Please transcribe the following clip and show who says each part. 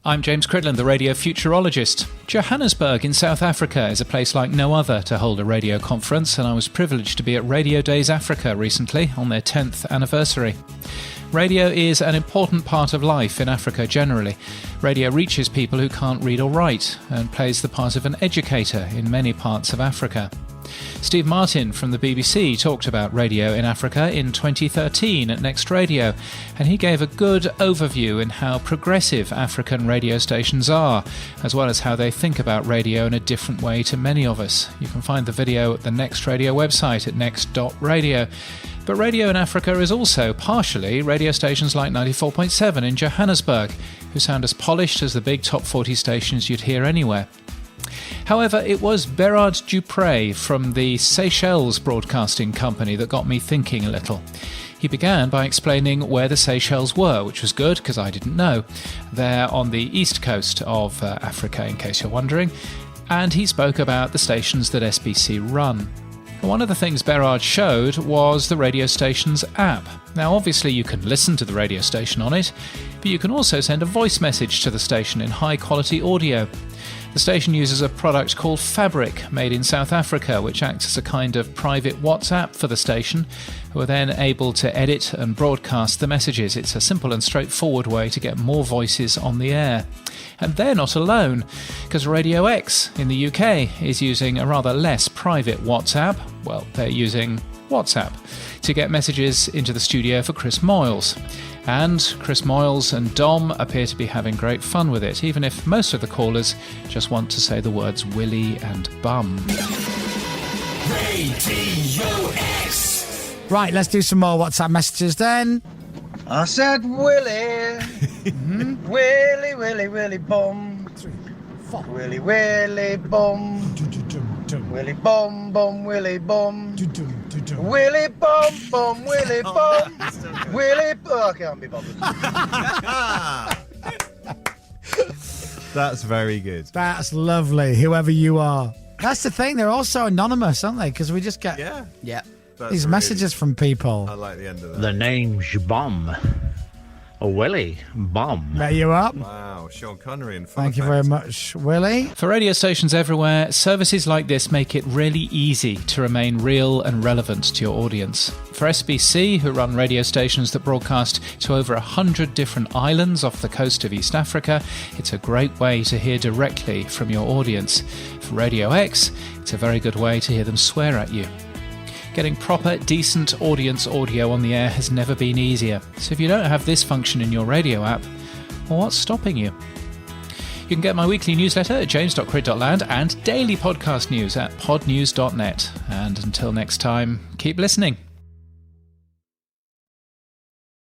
Speaker 1: I'm James Cridland, the radio futurologist. Johannesburg in South Africa is a place like no other to hold a radio conference, and I was privileged to be at Radio Days Africa recently on their 10th anniversary. Radio is an important part of life in Africa generally. Radio reaches people who can't read or write and plays the part of an educator in many parts of Africa. Steve Martin from the BBC talked about radio in Africa in 2013 at Next Radio, and he gave a good overview in how progressive African radio stations are, as well as how they think about radio in a different way to many of us. You can find the video at the Next Radio website at next.radio. But radio in Africa is also partially radio stations like 94.7 in Johannesburg, who sound as polished as the big top 40 stations you'd hear anywhere. However, it was Berard Dupré from the Seychelles Broadcasting Company that got me thinking a little. He began by explaining where the Seychelles were, which was good because I didn't know. They're on the east coast of Africa, in case you're wondering, and he spoke about the stations that SBC run. One of the things Berard showed was the radio station's app. Now, obviously you can listen to the radio station on it, but you can also send a voice message to the station in high-quality audio. The station uses a product called Fabric, made in South Africa, which acts as a kind of private WhatsApp for the station, who are then able to edit and broadcast the messages. It's a simple and straightforward way to get more voices on the air. And they're not alone, because Radio X in the UK is using a rather less private WhatsApp. Well, they're using WhatsApp to get messages into the studio for Chris Moyles. And Chris Moyles and Dom appear to be having great fun with it, even if most of the callers just want to say the words willy and bum.
Speaker 2: Radio X.
Speaker 3: Right, let's do some more WhatsApp messages then.
Speaker 4: I said Willy, Willy, Willy, Willy, bum.
Speaker 3: 3, 4.
Speaker 4: Willy, Willy, bum. Willy, bum, bum, Willy, bum. Willy, bum, bum, Willy, bum. Willy, I can't be bothered.
Speaker 5: That's very good.
Speaker 3: That's lovely, whoever you are. That's the thing, they're also anonymous, aren't they? Because we just get
Speaker 5: Yeah. That's
Speaker 3: these
Speaker 5: really-
Speaker 3: messages from people.
Speaker 5: I like the end of that.
Speaker 6: The name's Bum. Willie Bum.
Speaker 3: There you are.
Speaker 5: Wow, Sean Connery and
Speaker 3: Thank you very much, Willie.
Speaker 1: For radio stations everywhere, services like this make it really easy to remain real and relevant to your audience. For SBC, who run radio stations that broadcast to over 100 different islands off the coast of East Africa, it's a great way to hear directly from your audience. For Radio X, it's a very good way to hear them swear at you. Getting proper, decent audience audio on the air has never been easier. So if you don't have this function in your radio app, well, what's stopping you? You can get my weekly newsletter at james.crid.land and daily podcast news at podnews.net. And until next time, keep listening.